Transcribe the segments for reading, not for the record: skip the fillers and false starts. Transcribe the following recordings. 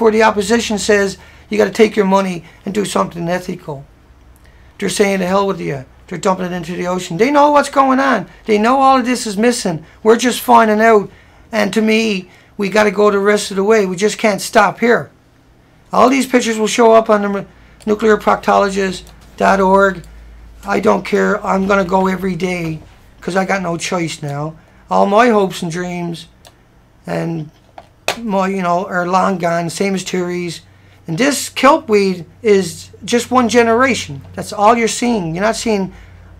before the opposition says you got to take your money and do something ethical. They're saying to hell with you. They're dumping it into the ocean. They know what's going on. They know all of this is missing. We're just finding out. And to me, we got to go the rest of the way. We just can't stop here. All these pictures will show up on the nuclearproctologist.org. I don't care. I'm going to go every day because I got no choice now. All my hopes and dreams and my, are long gone, same as Terry's. And this kelp weed is just one generation. That's all you're seeing. You're not seeing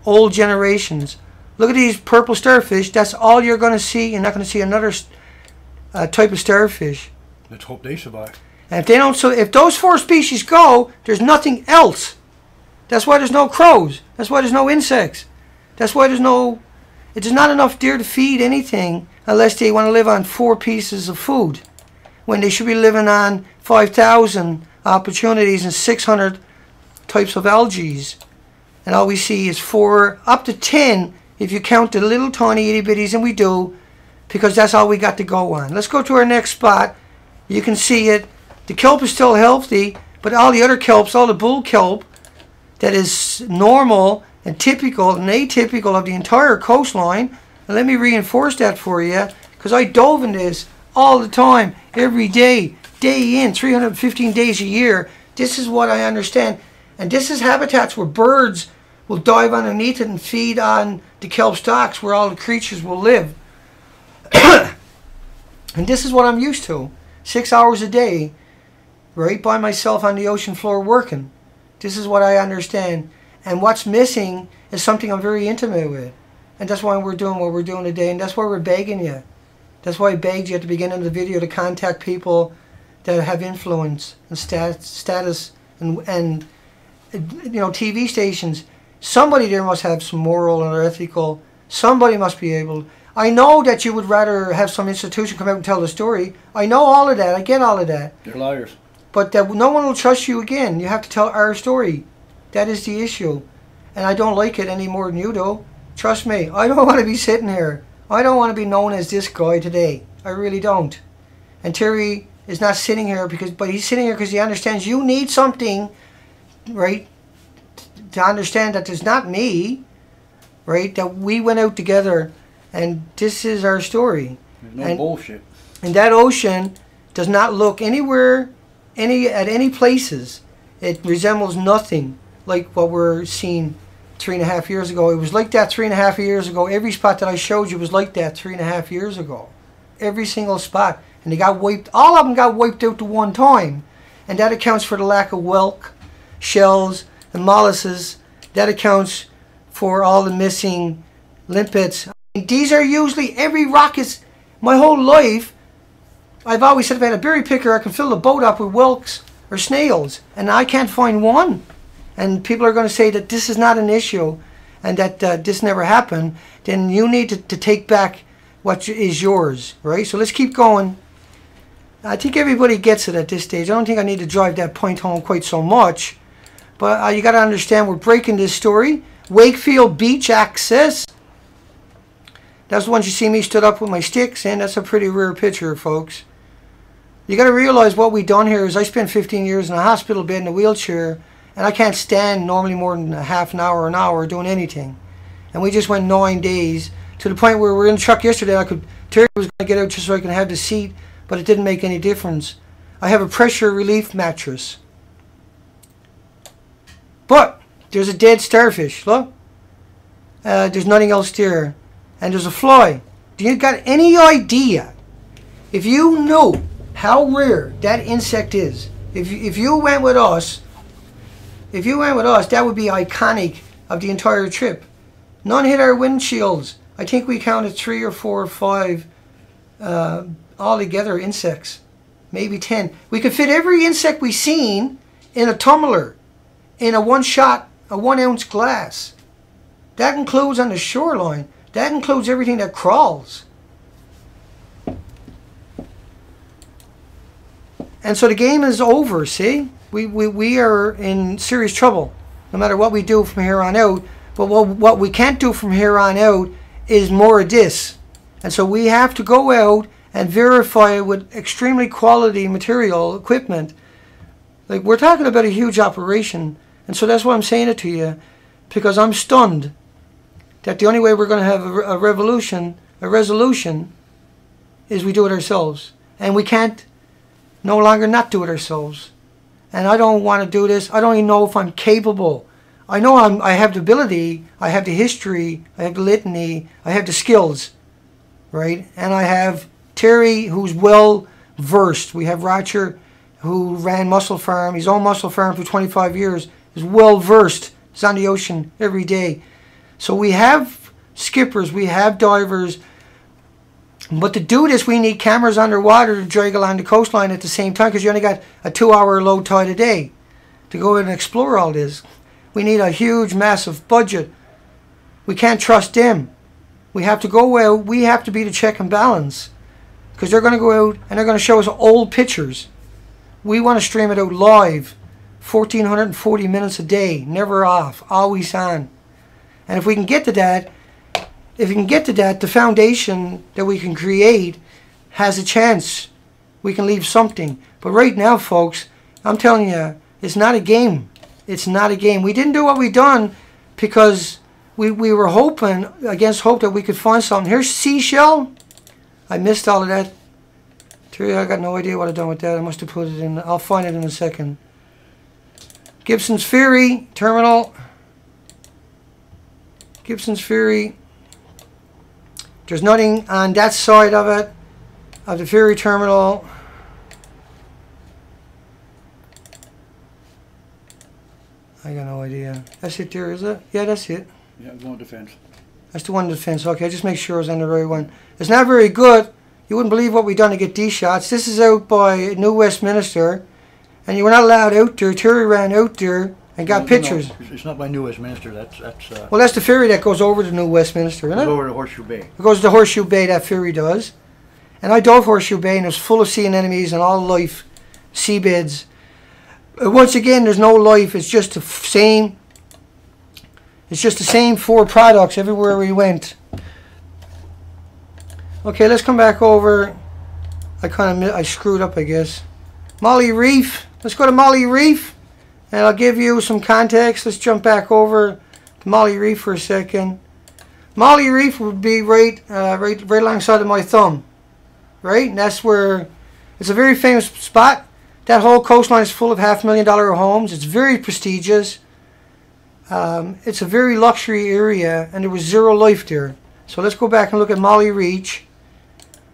old generations. Look at these purple starfish. That's all you're going to see. You're not going to see another type of starfish. Let's hope they survive. And if they don't, so if those 4 species go, there's nothing else. That's why there's no crows. That's why there's no insects. That's why there's not enough deer to feed anything unless they want to live on 4 pieces of food, when they should be living on 5,000 opportunities and 600 types of algae. And all we see is 4, up to 10, if you count the little tiny itty bitties, and we do, because that's all we got to go on. Let's go to our next spot. You can see it. The kelp is still healthy, but all the other kelps, all the bull kelp that is normal and typical and atypical of the entire coastline. And let me reinforce that for you, because I dove in this all the time, every day, day in, 315 days a year. This is what I understand. And this is habitats where birds will dive underneath it and feed on the kelp stalks, where all the creatures will live. And this is what I'm used to. 6 hours a day, right by myself on the ocean floor working. This is what I understand. And what's missing is something I'm very intimate with. And that's why we're doing what we're doing today. And that's why we're begging you. That's why I begged you at the beginning of the video to contact people that have influence and status and TV stations. Somebody there must have some moral or ethical. Somebody must be able. I know that you would rather have some institution come out and tell the story. I know all of that. I get all of that. They're liars. But that no one will trust you again. You have to tell our story. That is the issue. And I don't like it any more than you do. Trust me. I don't want to be sitting here. I don't want to be known as this guy today. I really don't. And Terry is not sitting here but he's sitting here because he understands you need something, right, to understand that it's not me, right, that we went out together and this is our story. There's no bullshit. And that ocean does not look anywhere, at any places. It resembles nothing like what we're seeing 3.5 years ago. It was like that 3.5 years ago. Every spot that I showed you was like that 3.5 years ago. Every single spot. And they got wiped, all of them got wiped out to one time. And that accounts for the lack of whelk, shells, and mollusks. That accounts for all the missing limpets. These are usually, every rock is, my whole life, I've always said if I had a berry picker, I can fill the boat up with whelks or snails. And I can't find one. And people are going to say that this is not an issue and that this never happened. Then you need to take back what is yours, right? So let's keep going. I think everybody gets it at this stage. I don't think I need to drive that point home quite so much. But you got to understand, we're breaking this story. Wakefield Beach Access. That's the one you see me stood up with my sticks, and that's a pretty rare picture, folks. You got to realize what we done here is I spent 15 years in a hospital bed in a wheelchair, and I can't stand normally more than a half an hour doing anything. And we just went 9 days to the point where we were in the truck yesterday. Terry was going to get out just so I could have the seat, but it didn't make any difference. I have a pressure relief mattress. But there's a dead starfish, look. There's nothing else there. And there's a fly. Do you got any idea, if you knew how rare that insect is, if you went with us, that would be iconic of the entire trip. None hit our windshields. I think we counted 3 or 4 or 5 altogether insects, maybe 10. We could fit every insect we seen in a tumbler, in a 1-ounce glass. That includes on the shoreline. That includes everything that crawls. And so the game is over, see? We are in serious trouble, no matter what we do from here on out. But what we can't do from here on out is more of this. And so we have to go out and verify it with extremely quality material, equipment. Like, we're talking about a huge operation, and so that's why I'm saying it to you, because I'm stunned that the only way we're going to have a resolution, is we do it ourselves. And we can't no longer not do it ourselves. And I don't want to do this. I don't even know if I'm capable. I know I have the ability, I have the history, I have the litany, I have the skills, right? And I have Terry, who's well versed. We have Roger, who ran Mussel Farm, his own mussel farm for 25 years, is well versed. He's on the ocean every day. So we have skippers, we have divers, but to do this we need cameras underwater to drag along the coastline at the same time, because you only got a 2-hour low tide a day to go in and explore all this. We need a huge, massive budget. We can't trust them. We have to go out, we have to be the check and balance, because they're going to go out and they're going to show us old pictures. We want to stream it out live, 1,440 minutes a day, never off, always on. And if we can get to that, the foundation that we can create has a chance. We can leave something. But right now, folks, I'm telling you, it's not a game. It's not a game. We didn't do what we done because we were hoping, against hope, that we could find something. Here's seashell. I missed all of that. I got no idea what I've done with that. I must have put it in. I'll find it in a second. Gibson's Ferry Terminal. Gibson's Ferry. There's nothing on that side of it, of the ferry terminal. I got no idea. That's it there, is it? Yeah, that's it. Yeah, going defense. That's the one defense. Okay, just make sure it's on the right one. It's not very good. You wouldn't believe what we've done to get these shots. This is out by New Westminster, and you were not allowed out there. Terry ran out there and got pictures. No, it's not by New Westminster. That's well, that's the ferry that goes over to New Westminster, isn't it? It goes over to Horseshoe Bay. It goes to Horseshoe Bay, that ferry does. And I dove Horseshoe Bay, and it was full of sea anemones and all life, seabeds. Once again, there's no life. It's just the same. It's just the same 4 products everywhere we went. Okay, let's come back over. I screwed up, I guess. Molly Reef. Let's go to Molly Reef, and I'll give you some context. Let's jump back over to Molly Reef for a second. Molly Reef would be right alongside of my thumb, right? And that's where it's a very famous spot. That whole coastline is full of $500,000 homes. It's very prestigious. It's a very luxury area, and there was zero life there. So let's go back and look at Molly Reach.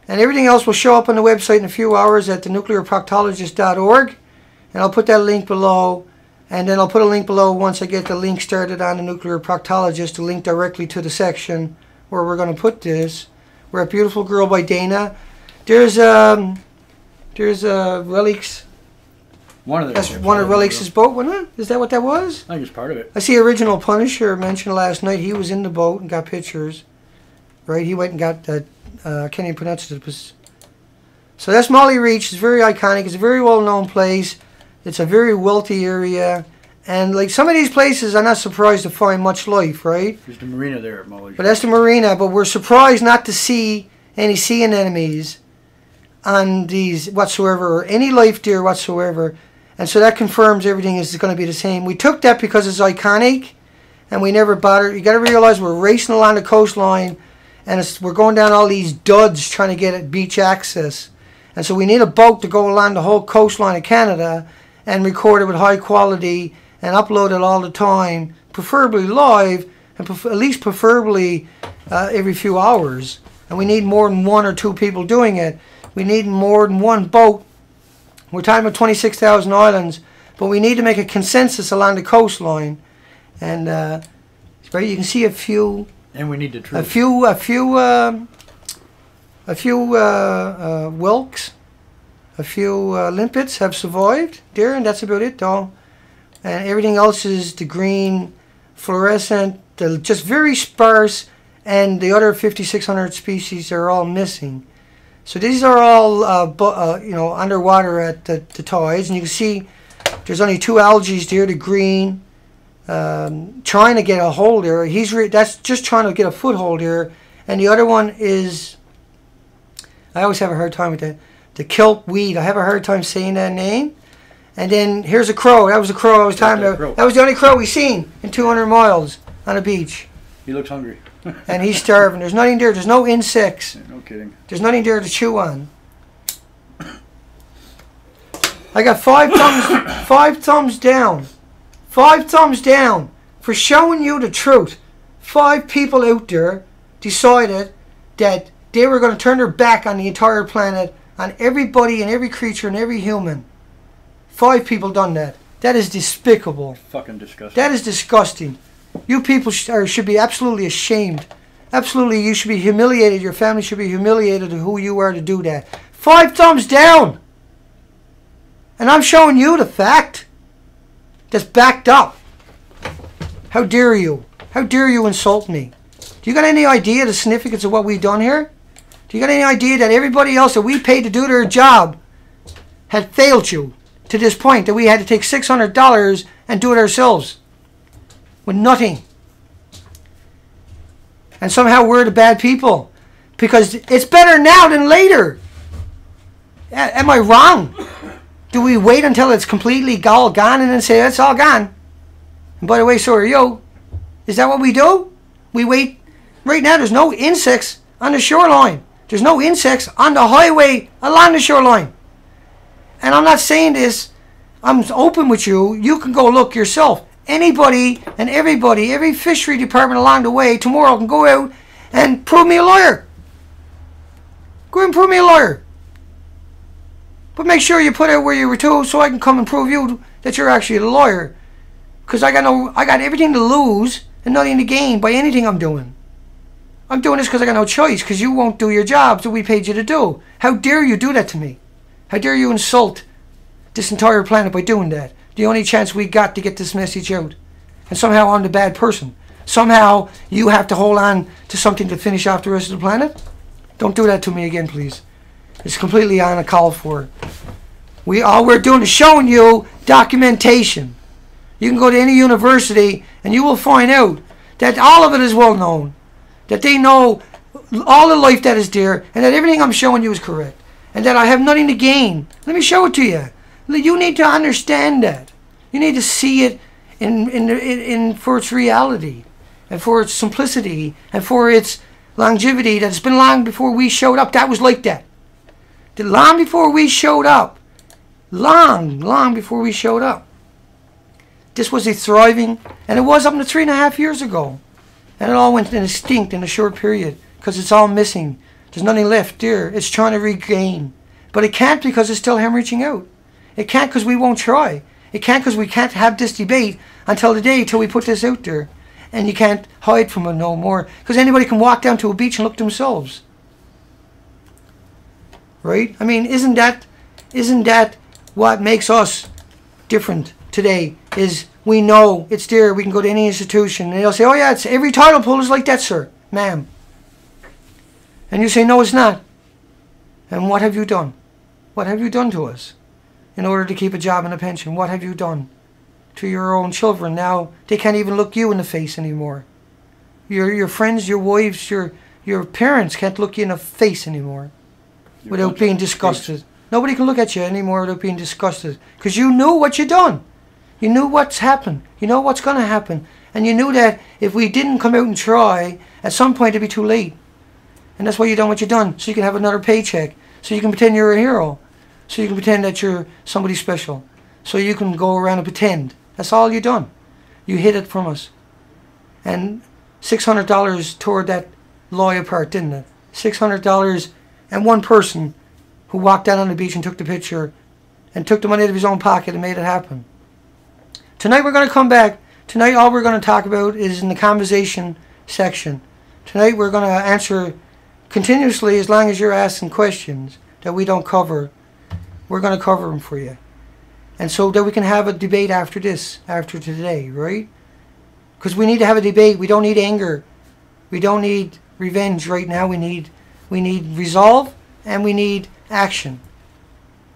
And everything else will show up on the website in a few hours at thenuclearproctologist.org. And I'll put that link below. And then I'll put a link below once I get the link started on the Nuclear Proctologist to link directly to the section where we're going to put this. We're at Beautiful Girl by Dana. There's Relics. That's one of Relics' boat, wasn't it? Is that what that was? I think it's part of it. I see Original Punisher mentioned last night. He was in the boat and got pictures. Right? He went and got that. I can't even pronounce it. So that's Molly Reach. It's very iconic. It's a very well-known place. It's a very wealthy area. And like some of these places, I'm not surprised to find much life, right? There's the marina there at Molly. But that's the marina. But we're surprised not to see any sea anemones on these whatsoever, or any life there whatsoever. And so that confirms everything is going to be the same. We took that because it's iconic, and we never bothered. You got to realize we're racing along the coastline, and we're going down all these duds trying to get at beach access. And so we need a boat to go along the whole coastline of Canada and record it with high quality and upload it all the time, preferably live, and at least preferably every few hours. And we need more than 1 or 2 people doing it. We need more than one boat. We're talking about 26,000 islands, but we need to make a consensus along the coastline. And right, you can see a few. And we need the truth. A few whelks, a few limpets have survived there, and that's about it, though. And everything else is the green, fluorescent, just very sparse, and the other 5,600 species are all missing. So these are all, underwater at the tides, and you can see there's only 2 algae there, the green, trying to get a hold there. That's just trying to get a foothold here, and the other one is I always have a hard time with that. The kelp weed. I have a hard time saying that name. And then here's a crow. That was the crow I was talking about. That was the only crow we seen in 200 miles on a beach. He looks hungry. And he's starving. There's nothing there. There's no insects. No kidding. There's nothing there to chew on. I got 5 thumbs, 5 thumbs down. 5 thumbs down for showing you the truth. 5 people out there decided that they were going to turn their back on the entire planet, on everybody and every creature and every human. 5 people done that. That is despicable. Fucking disgusting. That is disgusting. You people should be absolutely ashamed. Absolutely, you should be humiliated. Your family should be humiliated of who you are to do that. 5 thumbs down. And I'm showing you the fact that's backed up. How dare you? How dare you insult me? Do you got any idea the significance of what we've done here? Do you got any idea that everybody else that we paid to do their job had failed you to this point, that we had to take $600 and do it ourselves with nothing? And somehow we're the bad people because it's better now than later. Am I wrong? Do we wait until it's completely all gone and then say it's all gone? And by the way, so are you. Is that what we do? We wait. Right now there's no insects on the shoreline. There's no insects on the highway along the shoreline. And I'm not saying this. I'm open with you. You can go look yourself. Anybody and everybody, every fishery department along the way tomorrow can go out and prove me a lawyer. Go and prove me a lawyer. But make sure you put out where you were to so I can come and prove you that you're actually a lawyer. Because I got everything to lose and nothing to gain by anything I'm doing. I'm doing this because I got no choice, because you won't do your jobs that we paid you to do. How dare you do that to me? How dare you insult this entire planet by doing that? The only chance we got to get this message out. And somehow I'm the bad person. Somehow you have to hold on to something to finish off the rest of the planet? Don't do that to me again, please. It's completely uncalled for. All we're doing is showing you documentation. You can go to any university and you will find out that all of it is well known. That they know all the life that is there, and that everything I'm showing you is correct. And that I have nothing to gain. Let me show it to you. You need to understand that. You need to see it for its reality, and for its simplicity, and for its longevity. That's been long before we showed up. That was like that. Long before we showed up. Long before we showed up. This was a thriving, and it was up to 3.5 years ago. And it all went extinct in a short period because it's all missing. There's nothing left there. It's trying to regain. But it can't because it's still hemorrhaging out. It can't because we won't try. It can't because we can't have this debate until the day till we put this out there. And you can't hide from it no more. Because anybody can walk down to a beach and look themselves. Right? I mean, isn't that what makes us different today? Is we know it's there. We can go to any institution and they'll say, oh yeah, it's every tidal pool is like that, sir, ma'am. And you say, no, it's not. And what have you done? What have you done to us in order to keep a job and a pension? What have you done to your own children? Now they can't even look you in the face anymore. Your friends, your wives, your parents can't look you in the face anymore without being disgusted. Nobody can look at you anymore without being disgusted because you knew what you done. You knew what's happened. You know what's going to happen. And you knew that if we didn't come out and try, at some point it'd be too late. And that's why you done what you done. So you can have another paycheck. So you can pretend you're a hero. So you can pretend that you're somebody special. So you can go around and pretend. That's all you done. You hid it from us. And $600 tore that lie apart, didn't it? $600 and one person who walked down on the beach and took the picture and took the money out of his own pocket and made it happen. Tonight we're going to come back. Tonight all we're going to talk about is in the conversation section. Tonight we're going to answer continuously as long as you're asking questions that we don't cover. We're going to cover them for you. And so that we can have a debate after this, after today, right? Because we need to have a debate. We don't need anger. We don't need revenge right now. We need resolve and we need action.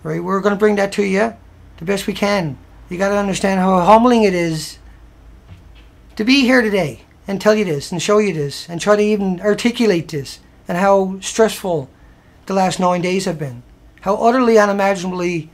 Right? We're going to bring that to you the best we can. You got to understand how humbling it is to be here today and tell you this and show you this and try to even articulate this, and how stressful the last 9 days have been. How utterly unimaginably